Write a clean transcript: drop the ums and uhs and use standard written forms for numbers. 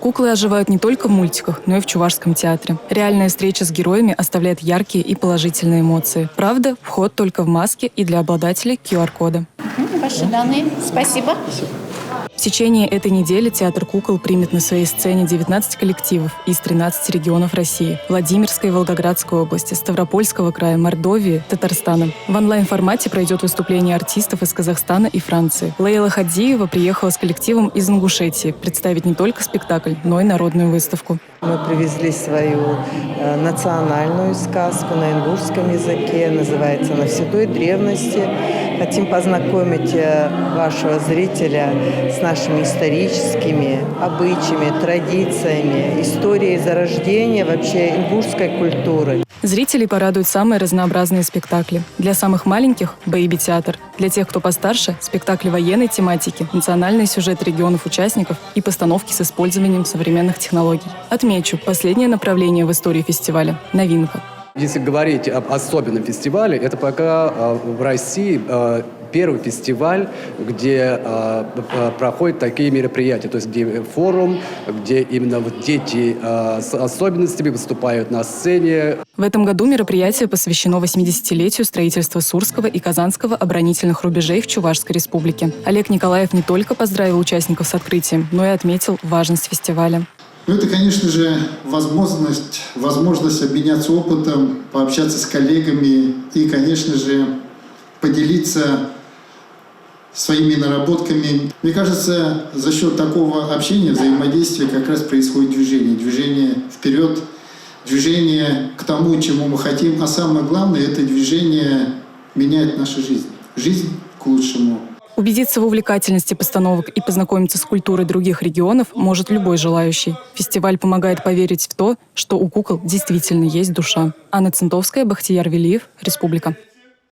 Куклы оживают не только в мультиках, но и в Чувашском театре. Реальная встреча с героями оставляет яркие и положительные эмоции. Правда, вход только в маске и для обладателей QR-кода. Ваши данные. Спасибо. В течение этой недели театр кукол примет на своей сцене 19 коллективов из 13 регионов России: Владимирской и Волгоградской области, Ставропольского края, Мордовии, Татарстана. В онлайн-формате пройдет выступление артистов из Казахстана и Франции. Лейла Хадзиева приехала с коллективом из Ингушетии представить не только спектакль, но и народную выставку. Мы привезли свою национальную сказку на ингушском языке, называется «На седой древности». Хотим познакомить вашего зрителя с нашими историческими обычаями, традициями, историей зарождения вообще ингушской культуры. Зрителей порадуют самые разнообразные спектакли. Для самых маленьких – бэйби-театр. Для тех, кто постарше – спектакли военной тематики, национальный сюжет регионов-участников и постановки с использованием современных технологий. Отмечу, последнее направление в истории фестиваля – новинка. Если говорить об особенном фестивале, это пока в России первый фестиваль, где проходят такие мероприятия, то есть где форум, где именно вот дети с особенностями выступают на сцене. В этом году мероприятие посвящено 80-летию строительства Сурского и Казанского оборонительных рубежей в Чувашской республике. Олег Николаев не только поздравил участников с открытием, но и отметил важность фестиваля. Это, конечно же, возможность обменяться опытом, пообщаться с коллегами и, конечно же, поделиться своими наработками. Мне кажется, за счет такого общения, взаимодействия как раз происходит движение. Движение вперед, движение к тому, чему мы хотим. А самое главное, это движение меняет нашу жизнь. Жизнь к лучшему. Убедиться в увлекательности постановок и познакомиться с культурой других регионов может любой желающий. Фестиваль помогает поверить в то, что у кукол действительно есть душа. Анна Центовская, Бахтияр Велиев, Республика.